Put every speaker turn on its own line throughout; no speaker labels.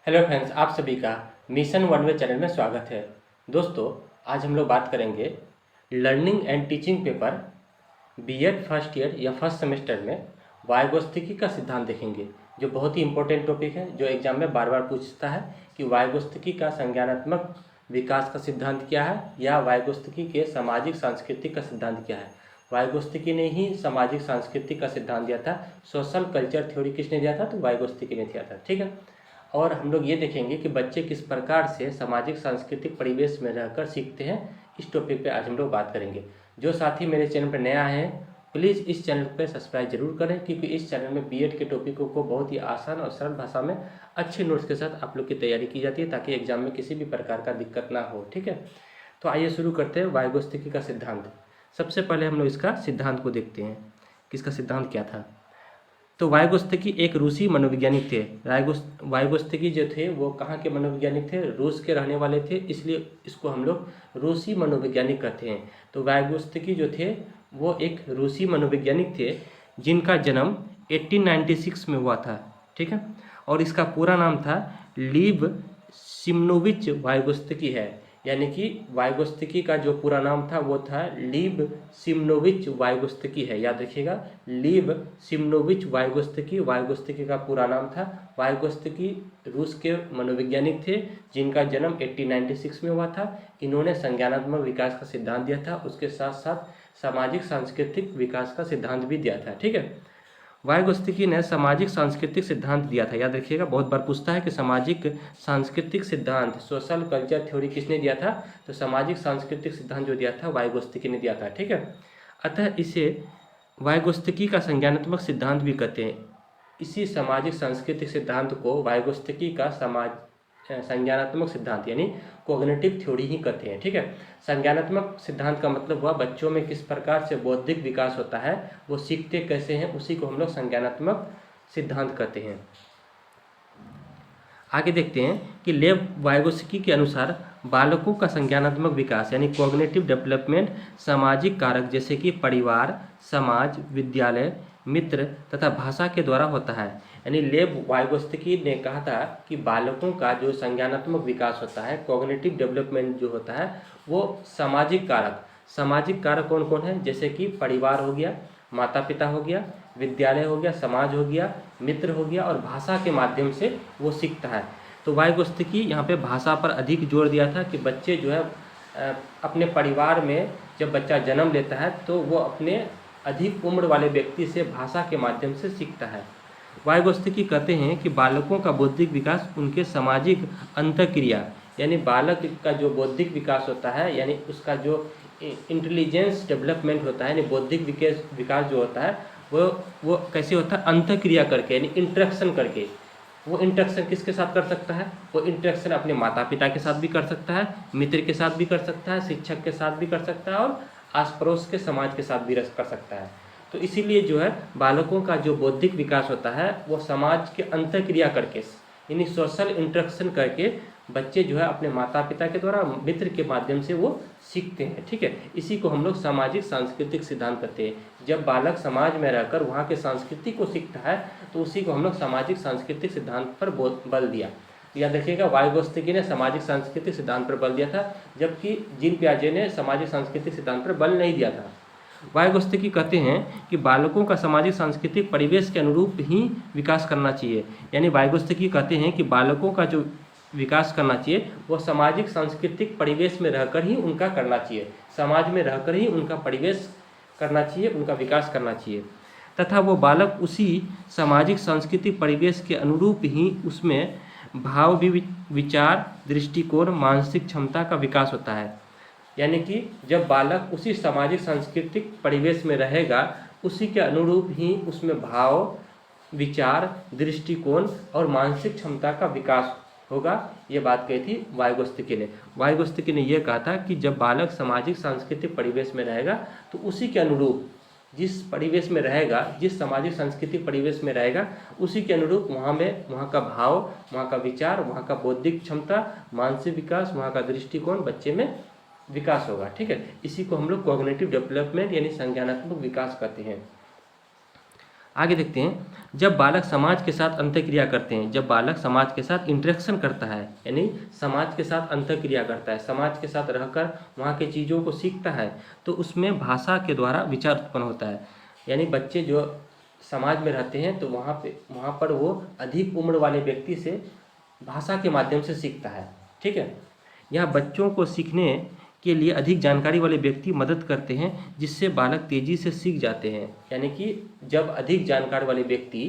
Hello friends, आप सभी का मिशन वन वे चैनल में स्वागत है। दोस्तों, आज हम लोग बात करेंगे learning and teaching paper BEd first year या फर्स्ट सेमेस्टर में वायुगोस्तिकी का सिद्धांत देखेंगे, जो बहुत ही इंपॉर्टेंट टॉपिक है, जो एग्जाम में बार बार पूछता है कि वायुगोस्तिकी का संज्ञानात्मक विकास का सिद्धांत क्या है या वायुगोस्तिकी के सामाजिक सांस्कृतिक का सिद्धांत क्या है। वायुगोस्तिकी ने ही सामाजिक सांस्कृतिक का सिद्धांत दिया था। सोशल कल्चर थ्योरी किसने दिया था? तो वायुगोस्तिकी ने दिया था। ठीक है। और हम लोग ये देखेंगे कि बच्चे किस प्रकार से सामाजिक सांस्कृतिक परिवेश में रहकर सीखते हैं। इस टॉपिक पे आज हम लोग बात करेंगे। जो साथी मेरे चैनल पर नया है, प्लीज़ इस चैनल पर सब्सक्राइब जरूर करें, क्योंकि इस चैनल में बीएड के टॉपिकों को बहुत ही आसान और सरल भाषा में अच्छे नोट्स के साथ आप लोग की तैयारी की जाती है, ताकि एग्जाम में किसी भी प्रकार का दिक्कत ना हो। ठीक है, तो आइए शुरू करते हैं वायुगोस्तिकी का सिद्धांत। सबसे पहले हम लोग इसका सिद्धांत को देखते हैं कि इसका सिद्धांत क्या था। तो वायुगोस्तिकी एक रूसी मनोवैज्ञानिक थे। वायुगोस्तिकी जो थे वो कहाँ के मनोवैज्ञानिक थे? रूस के रहने वाले थे, इसलिए इसको हम लोग रूसी मनोवैज्ञानिक कहते हैं। तो वायुगोस्तिकी जो थे वो एक रूसी मनोवैज्ञानिक थे, जिनका जन्म 1896 में हुआ था। ठीक है, और इसका पूरा नाम था लीव सिमनोविच वायुगोस्तिकी है। यानी कि वायुगोस्तिकी का जो पूरा नाम था वो था लीव सिमनोविच वायुगोस्तिकी है। याद रखिएगा, लीव सिमनोविच वायुगोस्तिकी वायुगोस्तिकी का पूरा नाम था। वायुगोस्तिकी रूस के मनोवैज्ञानिक थे, जिनका जन्म 1896 में हुआ था। इन्होंने संज्ञानात्मक विकास का सिद्धांत दिया था, उसके साथ साथ सामाजिक सांस्कृतिक विकास का सिद्धांत भी दिया था। ठीक है, वायुगोस्तिकी ने सामाजिक सांस्कृतिक सिद्धांत दिया था। याद रखिएगा, बहुत बार पूछता है कि सामाजिक सांस्कृतिक सिद्धांत, सोशल कल्चर थ्योरी किसने दिया था? तो सामाजिक सांस्कृतिक सिद्धांत जो दिया था वायुगोस्तिकी ने दिया था। ठीक है, अतः इसे वायुगोस्तिकी का संज्ञानात्मक सिद्धांत भी कहते हैं। इसी सामाजिक सांस्कृतिक सिद्धांत को वायुगोस्तिकी का संज्ञानात्मक सिद्धांत यानी कोग्निटिव थ्योरी ही कहते हैं। ठीक है, संज्ञानात्मक सिद्धांत का मतलब हुआ बच्चों में किस प्रकार से बौद्धिक विकास होता है, वो सीखते कैसे हैं, उसी को हम लोग संज्ञानात्मक सिद्धांत कहते हैं। आगे देखते हैं कि लेव वायुगोस्तिकी के अनुसार बालकों का संज्ञानात्मक विकास यानी कॉग्निटिव डेवलपमेंट सामाजिक कारक जैसे कि परिवार, समाज, विद्यालय, मित्र तथा भाषा के द्वारा होता है। यानी लेव वायुगोस्तिकी ने कहा था कि बालकों का जो संज्ञानात्मक विकास होता है, कॉग्निटिव डेवलपमेंट जो होता है, वो सामाजिक कारक कौन कौन है? जैसे कि परिवार हो गया, माता पिता हो गया, विद्यालय हो गया, समाज हो गया, मित्र हो गया, और भाषा के माध्यम से वो सीखता है। तो वायुगोस्तिकी यहाँ पे भाषा पर अधिक जोर दिया था कि बच्चे जो है अपने परिवार में जब बच्चा जन्म लेता है तो वो अपने अधिक उम्र वाले व्यक्ति से भाषा के माध्यम से सीखता है। वायुगोस्तिकी कहते हैं कि बालकों का बौद्धिक विकास उनके सामाजिक अंतःक्रिया यानी बालक का जो बौद्धिक विकास होता है, यानी उसका जो इंटेलिजेंस डेवलपमेंट होता है, यानी बौद्धिक विकास जो होता है वो कैसे होता है? अंतःक्रिया करके, यानी इंटरेक्शन करके। वो इंटरेक्शन किसके साथ कर सकता है? वो इंटरेक्शन अपने माता पिता के साथ भी कर सकता है, मित्र के साथ भी कर सकता है, शिक्षक के साथ भी कर सकता है, और आस पड़ोस के समाज के साथ भी कर सकता है। तो इसीलिए जो है बालकों का जो बौद्धिक विकास होता है वो समाज के अंतःक्रिया करके यानी सोशल इंटरेक्शन करके बच्चे जो है अपने माता पिता के द्वारा, मित्र के माध्यम से वो सीखते हैं। ठीक है, इसी को हम लोग सामाजिक सांस्कृतिक सिद्धांत कहते हैं। जब बालक समाज में रहकर वहाँ के संस्कृति को सीखता है तो उसी को हम लोग सामाजिक सांस्कृतिक सिद्धांत पर बल दिया। याद रखिएगा, वायुगोस्तिकी ने सामाजिक सांस्कृतिक सिद्धांत पर बल दिया था, जबकि जीन पियाजे ने सामाजिक सांस्कृतिक सिद्धांत पर बल नहीं दिया था। वायुगोस्तिकी कहते हैं कि बालकों का सामाजिक सांस्कृतिक परिवेश के अनुरूप ही विकास करना चाहिए। यानी वायुगोस्तिकी कहते हैं कि बालकों का जो विकास करना चाहिए वो सामाजिक सांस्कृतिक परिवेश में रहकर ही उनका करना चाहिए, समाज में रहकर ही उनका परिवेश करना चाहिए, उनका विकास करना चाहिए, तथा वो बालक उसी सामाजिक सांस्कृतिक परिवेश के अनुरूप ही उसमें भाव विचार, दृष्टिकोण, मानसिक क्षमता का विकास होता है। यानी कि जब बालक उसी सामाजिक सांस्कृतिक परिवेश में रहेगा, उसी के अनुरूप ही उसमें भाव, विचार, दृष्टिकोण और मानसिक क्षमता का विकास होगा। ये बात कही थी वायुगोस्तिकी ने। वायुगोस्तिकी ने यह कहा था कि जब बालक सामाजिक सांस्कृतिक परिवेश में रहेगा तो उसी के अनुरूप, जिस परिवेश में रहेगा, जिस सामाजिक सांस्कृतिक परिवेश में रहेगा, उसी के अनुरूप वहाँ का भाव, वहाँ का विचार, वहाँ का बौद्धिक क्षमता, मानसिक विकास, वहाँ का दृष्टिकोण बच्चे में विकास होगा। ठीक है, इसी को हम लोग कॉग्निटिव डेवलपमेंट यानी संज्ञानात्मक विकास कहते हैं। आगे देखते हैं, जब बालक समाज के साथ अंतःक्रिया करते हैं, जब बालक समाज के साथ इंटरेक्शन करता है, यानी समाज के साथ अंतःक्रिया करता है, समाज के साथ रहकर वहाँ की चीज़ों को सीखता है, तो उसमें भाषा के द्वारा विचार उत्पन्न होता है। यानी बच्चे जो समाज में रहते हैं तो वहाँ पर वो अधिक उम्र वाले व्यक्ति से भाषा के माध्यम से सीखता है। ठीक है, यहाँ बच्चों को सीखने के लिए अधिक जानकारी वाले व्यक्ति मदद करते हैं, जिससे बालक तेजी से सीख जाते हैं। यानी कि जब अधिक जानकार वाले व्यक्ति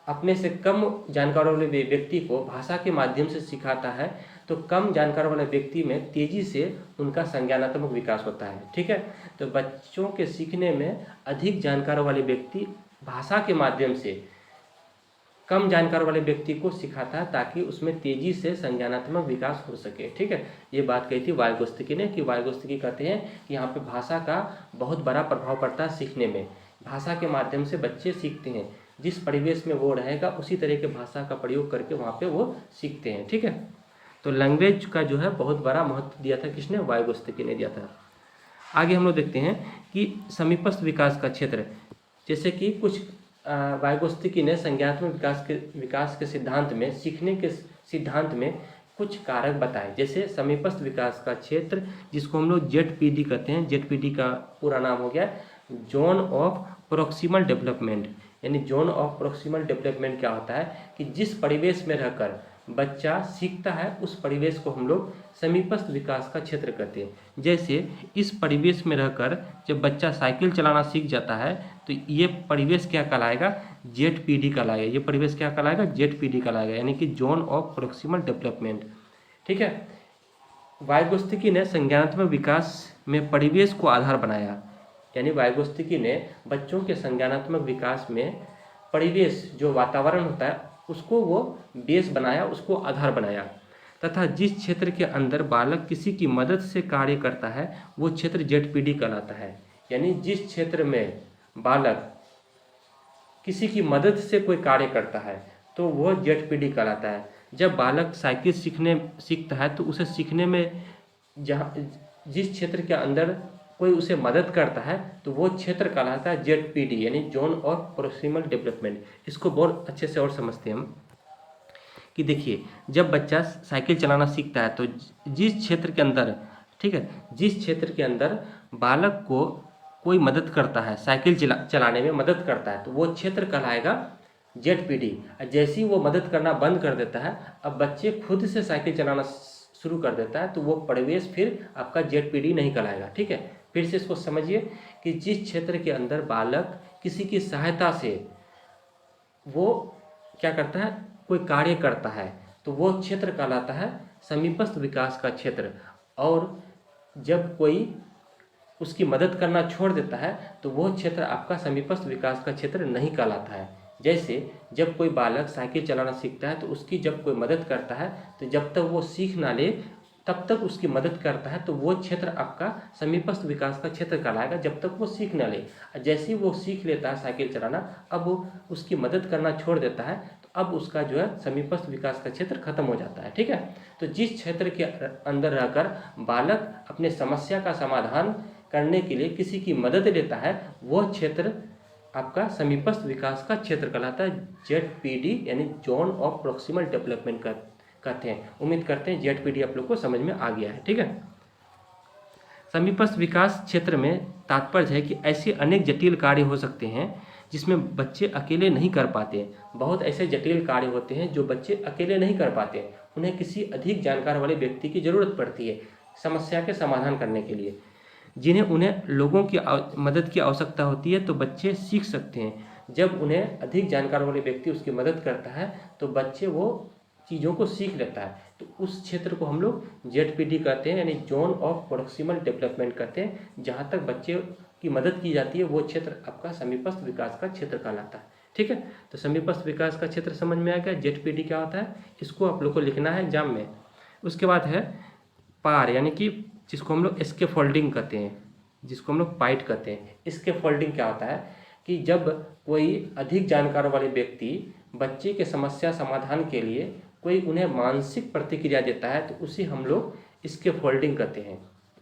अपने से कम जानकार वाले व्यक्ति को भाषा के माध्यम से सिखाता है, तो कम जानकार वाले व्यक्ति में तेजी से उनका संज्ञानात्मक विकास होता है। ठीक है, तो बच्चों के सीखने में अधिक जानकार वाले व्यक्ति भाषा के माध्यम से कम जानकार वाले व्यक्ति को सिखाता है, ताकि उसमें तेजी से संज्ञानात्मक विकास हो सके। ठीक है, ये बात कही थी वाइगोत्स्की ने, कि वाइगोत्स्की कहते हैं कि यहाँ पे भाषा का बहुत बड़ा प्रभाव पड़ता है सीखने में। भाषा के माध्यम से बच्चे सीखते हैं, जिस परिवेश में वो रहेगा उसी तरह के भाषा का प्रयोग करके वहाँ पे वो सीखते हैं। ठीक है, तो लैंग्वेज का जो है बहुत बड़ा महत्व दिया था किसने? वाइगोत्स्की ने दिया था। आगे हम लोग देखते हैं कि समीपस्थ विकास का क्षेत्र, जैसे कि कुछ वाइगोत्स्की ने संज्ञानात्मक विकास के सिद्धांत में, सीखने के सिद्धांत में कुछ कारक बताए। जैसे समीपस्थ विकास का क्षेत्र, जिसको हम लोग ZPD कहते हैं, ZPD का पूरा नाम हो गया जोन ऑफ प्रोक्सिमल डेवलपमेंट। यानी जोन ऑफ प्रोक्सिमल डेवलपमेंट क्या होता है कि जिस परिवेश में रहकर बच्चा सीखता है उस परिवेश को हम लोग समीपस्थ विकास का क्षेत्र कहते हैं। जैसे इस परिवेश में रहकर जब बच्चा साइकिल चलाना सीख जाता है तो ये परिवेश क्या कहलाएगा? ZPD कहलाएगा। ये परिवेश क्या कहलाएगा? ZPD कहलाएगा, यानी कि जोन ऑफ प्रोक्सिमल डेवलपमेंट। ठीक है, वाइगोत्स्की ने संज्ञानात्मक विकास में परिवेश को आधार बनाया। यानी वाइगोत्स्की ने बच्चों के संज्ञानात्मक विकास में परिवेश, जो वातावरण होता है, उसको वो बेस बनाया, उसको आधार बनाया, तथा जिस क्षेत्र के अंदर बालक किसी की मदद से कार्य करता है वो क्षेत्र ZPD कहलाता है। यानी जिस क्षेत्र में बालक किसी की मदद से कोई कार्य करता है तो वह ZPD कहलाता है। जब बालक साइकिल सीखता है तो उसे सीखने में जिस क्षेत्र के अंदर कोई उसे मदद करता है तो वो क्षेत्र कहलाता है ZPD, यानी जोन ऑफ प्रोक्सिमल डेवलपमेंट। इसको बहुत अच्छे से और समझते हैं हम कि देखिए, जब बच्चा साइकिल चलाना सीखता है तो जिस क्षेत्र के अंदर, ठीक है, जिस क्षेत्र के अंदर बालक को कोई मदद करता है, साइकिल चलाने में मदद करता है, तो वो क्षेत्र कहलाएगा ZPD। जैसे ही वो मदद करना बंद कर देता है, अब बच्चे खुद से साइकिल चलाना शुरू कर देता है, तो वो परिवेश फिर आपका ZPD नहीं कहलाएगा। ठीक है, फिर से इसको समझिए कि जिस क्षेत्र के अंदर बालक किसी की सहायता से वो क्या करता है, कोई कार्य करता है, तो वो क्षेत्र कहलाता है समीपस्थ विकास का क्षेत्र। और जब कोई उसकी मदद करना छोड़ देता है तो वो क्षेत्र आपका समीपस्थ विकास का क्षेत्र नहीं कहलाता है। जैसे जब कोई बालक साइकिल चलाना सीखता है तो उसकी जब कोई मदद करता है तो जब तक वो सीख ना ले तब तक उसकी मदद करता है, तो वो क्षेत्र आपका समीपस्थ विकास का क्षेत्र कहलाएगा, जब तक वो सीख ना ले। जैसे ही वो सीख लेता है साइकिल चलाना, अब वो उसकी मदद करना छोड़ देता है, तो अब उसका जो है समीपस्थ विकास का क्षेत्र खत्म हो जाता है। ठीक है, तो जिस क्षेत्र के अंदर रहकर बालक अपने समस्या का समाधान करने के लिए किसी की मदद लेता है, वह क्षेत्र आपका समीपस्थ विकास का क्षेत्र कहलाता है ZPD, यानी जोन ऑफ प्रोक्सिमल डेवलपमेंट कहते हैं। उम्मीद करते हैं ZPD आप लोग को समझ में आ गया है। ठीक है, समीपस्थ विकास क्षेत्र में तात्पर्य है कि ऐसे अनेक जटिल कार्य हो सकते हैं जिसमें बच्चे अकेले नहीं कर पाते। बहुत ऐसे जटिल कार्य होते हैं जो बच्चे अकेले नहीं कर पाते, उन्हें किसी अधिक जानकार वाले व्यक्ति की ज़रूरत पड़ती है समस्या के समाधान करने के लिए, उन्हें लोगों की मदद की आवश्यकता होती है, तो बच्चे सीख सकते हैं। जब उन्हें अधिक जानकार वाले व्यक्ति उसकी मदद करता है तो बच्चे वो चीज़ों को सीख लेता है, तो उस क्षेत्र को हम लोग ZPD कहते हैं, यानी जोन ऑफ प्रोक्सिमल डेवलपमेंट कहते हैं। जहाँ तक बच्चे की मदद की जाती है वो क्षेत्र आपका समीपस्थ विकास का क्षेत्र कहलाता है। ठीक है, तो समीपस्थ विकास का क्षेत्र समझ में आ गया। ZPD क्या होता है, इसको आप लोग को लिखना है एग्जाम में। उसके बाद है पार, यानी कि जिसको हम लोग स्केप फोल्डिंग कहते हैं, जिसको हम लोग पाइट कहते हैं। स्केप फोल्डिंग क्या होता है कि जब कोई अधिक जानकार वाले व्यक्ति बच्चे के समस्या समाधान के लिए कोई उन्हें मानसिक प्रतिक्रिया देता है, तो उसे हम लोग स्केप फोल्डिंग कहते हैं।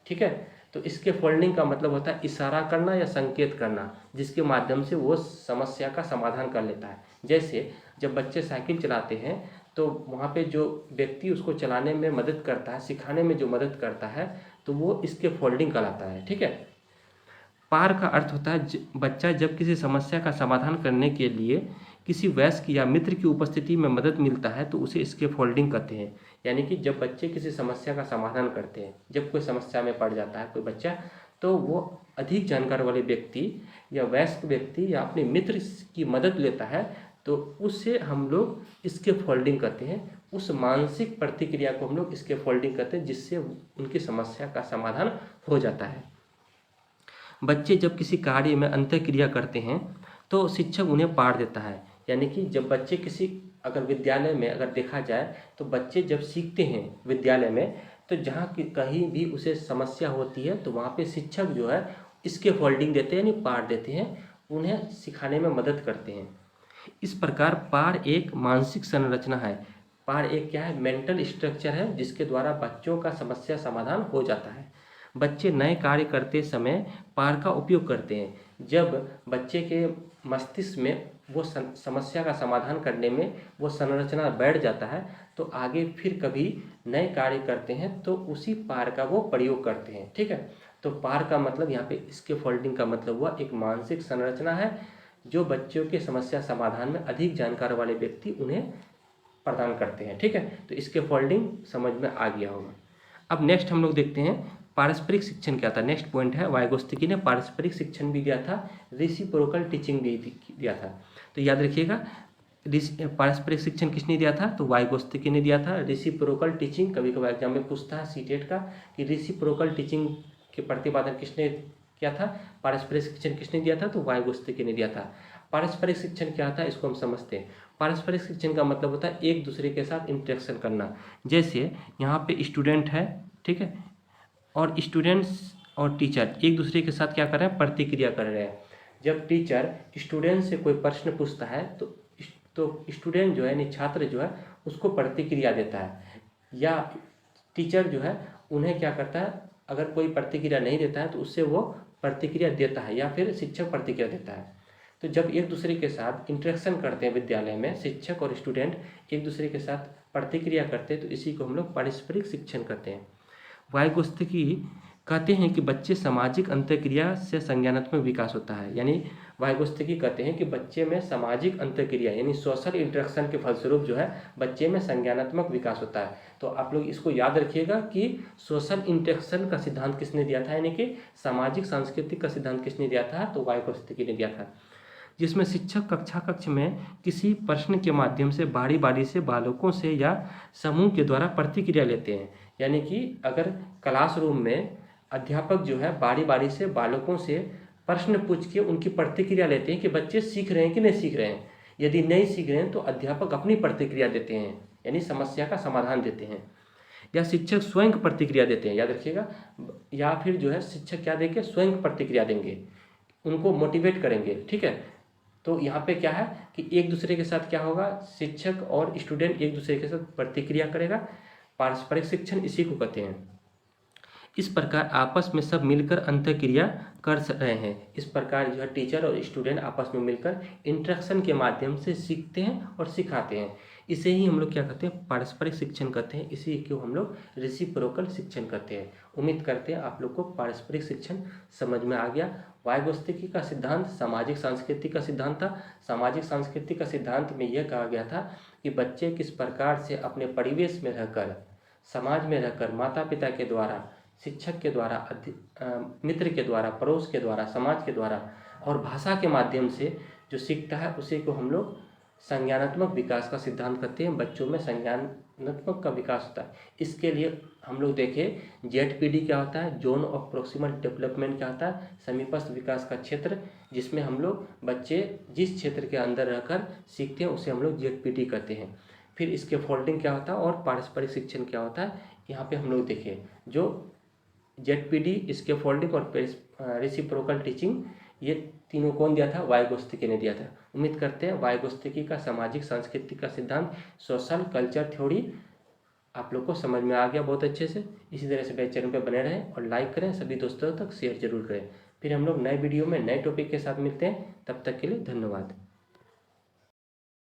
ठीक है, तो इसके फोल्डिंग का मतलब होता है इशारा करना या संकेत करना, जिसके माध्यम से वो समस्या का समाधान कर लेता है। जैसे जब बच्चे साइकिल चलाते हैं तो वहाँ पे जो व्यक्ति उसको चलाने में मदद करता है, सिखाने में जो मदद करता है, तो वो इसके फोल्डिंग कहलाता है। ठीक है। पार का अर्थ होता है बच्चा जब किसी समस्या का समाधान करने के लिए किसी वयस्क या मित्र की उपस्थिति में मदद मिलता है तो उसे इसके फोल्डिंग कहते हैं। यानी कि जब बच्चे किसी समस्या का समाधान करते हैं, जब कोई समस्या में पड़ जाता है कोई बच्चा, तो वो अधिक जानकार वाले व्यक्ति या वयस्क व्यक्ति या अपने मित्र की मदद लेता है, तो उससे हम लोग इसके फोल्डिंग कहते हैं। उस मानसिक प्रतिक्रिया को हम लोग इसके फोल्डिंग कहते हैं, जिससे उनकी समस्या का समाधान हो जाता है। बच्चे जब किसी कार्य में अंतःक्रिया करते हैं तो शिक्षक उन्हें पाठ देता है। यानी कि जब बच्चे किसी, अगर विद्यालय में अगर देखा जाए तो बच्चे जब सीखते हैं विद्यालय में, तो जहाँ कहीं भी उसे समस्या होती है तो वहाँ पे शिक्षक जो है इसके फोल्डिंग देते हैं, यानी पाठ देते हैं, उन्हें सिखाने में मदद करते हैं। इस प्रकार पार एक मानसिक संरचना है। पार एक क्या है? मेंटल स्ट्रक्चर है, जिसके द्वारा बच्चों का समस्या समाधान हो जाता है। बच्चे नए कार्य करते समय पार का उपयोग करते हैं। जब बच्चे के मस्तिष्क में वो समस्या का समाधान करने में वो संरचना बैठ जाता है, तो आगे फिर कभी नए कार्य करते हैं तो उसी पार का वो प्रयोग करते हैं। ठीक है। तो पार का मतलब यहाँ पे इसके फोल्डिंग का मतलब हुआ एक मानसिक संरचना है, जो बच्चों के समस्या समाधान में अधिक जानकार वाले व्यक्ति उन्हें प्रदान करते हैं। ठीक है। तो इसके फोल्डिंग समझ में आ गया होगा। अब नेक्स्ट हम लोग देखते हैं पारस्परिक शिक्षण क्या था। नेक्स्ट पॉइंट है, वाइगोत्स्की ने पारस्परिक शिक्षण भी दिया था, रेसिप्रोकल टीचिंग भी दिया था। तो याद रखिएगा, पारस्परिक शिक्षण किसने दिया था? तो वाइगोत्स्की ने दिया था। रेसिप्रोकल टीचिंग कभी कभी एग्जाम में पूछता है सीटेट का कि रेसिप्रोकल टीचिंग के प्रतिपादन किसने किया था, पारस्परिक शिक्षण किसने दिया था? तो वाइगोत्स्की ने दिया था। पारस्परिक शिक्षण क्या था, इसको हम समझते हैं। पारस्परिक शिक्षण का मतलब होता है एक दूसरे के साथ इंटरेक्शन करना। जैसे यहाँ पे स्टूडेंट है, ठीक है, और स्टूडेंट्स और टीचर एक दूसरे के साथ क्या कर रहे हैं? प्रतिक्रिया कर रहे हैं। जब टीचर स्टूडेंट से कोई प्रश्न पूछता है तो स्टूडेंट जो है, यानी छात्र जो है, उसको प्रतिक्रिया देता है, या टीचर जो है उन्हें क्या करता है, अगर कोई प्रतिक्रिया नहीं देता है तो उससे वो प्रतिक्रिया देता है, या फिर शिक्षक प्रतिक्रिया देता है। तो जब एक दूसरे के साथ इंटरेक्शन करते हैं विद्यालय में, शिक्षक और स्टूडेंट एक दूसरे के साथ प्रतिक्रिया करते हैं, तो इसी को हम लोग पारस्परिक शिक्षण करते हैं। वाइगोत्स्की कहते हैं कि बच्चे सामाजिक अंतःक्रिया से संज्ञानात्मक विकास होता है। यानी वाइगोत्स्की कहते हैं कि बच्चे में सामाजिक अंतःक्रिया यानी सोशल इंटरेक्शन के फलस्वरूप जो है बच्चे में संज्ञानात्मक विकास होता है। तो आप लोग इसको याद रखिएगा कि सोशल इंटरेक्शन का सिद्धांत किसने दिया था, यानी कि सामाजिक सांस्कृतिक का सिद्धांत किसने दिया था? तो वाइगोत्स्की ने दिया था। जिसमें शिक्षक कक्ष में किसी प्रश्न के माध्यम से बारी बारी से बालकों से या समूह के द्वारा प्रतिक्रिया लेते हैं। यानी कि अगर क्लासरूम में अध्यापक जो है बारी बारी से बालकों से प्रश्न पूछ के उनकी प्रतिक्रिया लेते हैं कि बच्चे सीख रहे हैं कि नहीं सीख रहे हैं। यदि नहीं सीख रहे हैं तो अध्यापक अपनी प्रतिक्रिया देते हैं, यानी समस्या का समाधान देते हैं, या शिक्षक स्वयं प्रतिक्रिया देते हैं, याद रखिएगा। या फिर जो है शिक्षक क्या देंगे? स्वयं प्रतिक्रिया देंगे, उनको मोटिवेट करेंगे। ठीक है। तो यहाँ पे क्या है कि एक दूसरे के साथ क्या होगा, शिक्षक और स्टूडेंट एक दूसरे के साथ प्रतिक्रिया करेगा। पारस्परिक शिक्षण इसी को कहते हैं। इस प्रकार आपस में सब मिलकर अंतःक्रिया कर रहे हैं। इस प्रकार जो है टीचर और स्टूडेंट आपस में मिलकर इंटरेक्शन के माध्यम से सीखते हैं और सिखाते हैं। इसे ही हम लोग क्या कहते हैं? पारस्परिक शिक्षण कहते हैं। इसी को हम लोग रेसिप्रोकल शिक्षण कहते हैं। उम्मीद करते हैं आप लोग को पारस्परिक शिक्षण समझ में आ गया। वाइगोत्स्की का सिद्धांत सामाजिक सांस्कृतिक का सिद्धांत था। सामाजिक सांस्कृतिक का सिद्धांत में यह कहा गया था कि बच्चे किस प्रकार से अपने परिवेश में रहकर, समाज में रहकर, माता पिता के द्वारा, शिक्षक के द्वारा, मित्र के द्वारा, पड़ोस के द्वारा, समाज के द्वारा और भाषा के माध्यम से जो सीखता है उसी को हम लोग संज्ञानात्मक विकास का सिद्धांत कहते हैं। बच्चों में संज्ञानात्मक का विकास होता है। इसके लिए हम लोग देखें ZPD क्या होता है, जोन ऑफ प्रोक्सिमल डेवलपमेंट क्या होता है, समीपस्थ विकास का क्षेत्र, जिसमें हम लोग बच्चे जिस क्षेत्र के अंदर रहकर सीखते हैं उसे हम लोग ZPD कहते हैं। फिर इसके फोल्डिंग क्या होता है और पारस्परिक शिक्षण क्या होता है, यहाँ पे हम लोग देखें जो ZPD, इसके फोल्डिंग और रेसिप्रोकल टीचिंग, ये तीनों कौन दिया था? वाइगोत्स्की ने दिया था। उम्मीद करते हैं वाइगोत्स्की का सामाजिक सांस्कृतिक का सिद्धांत, सोशल कल्चर थ्योरी आप लोग को समझ में आ गया बहुत अच्छे से। इसी तरह से मेरे चैनल पर बने रहें और लाइक करें, सभी दोस्तों तक शेयर जरूर करें। फिर हम लोग नए वीडियो में नए टॉपिक के साथ मिलते हैं, तब तक के लिए धन्यवाद।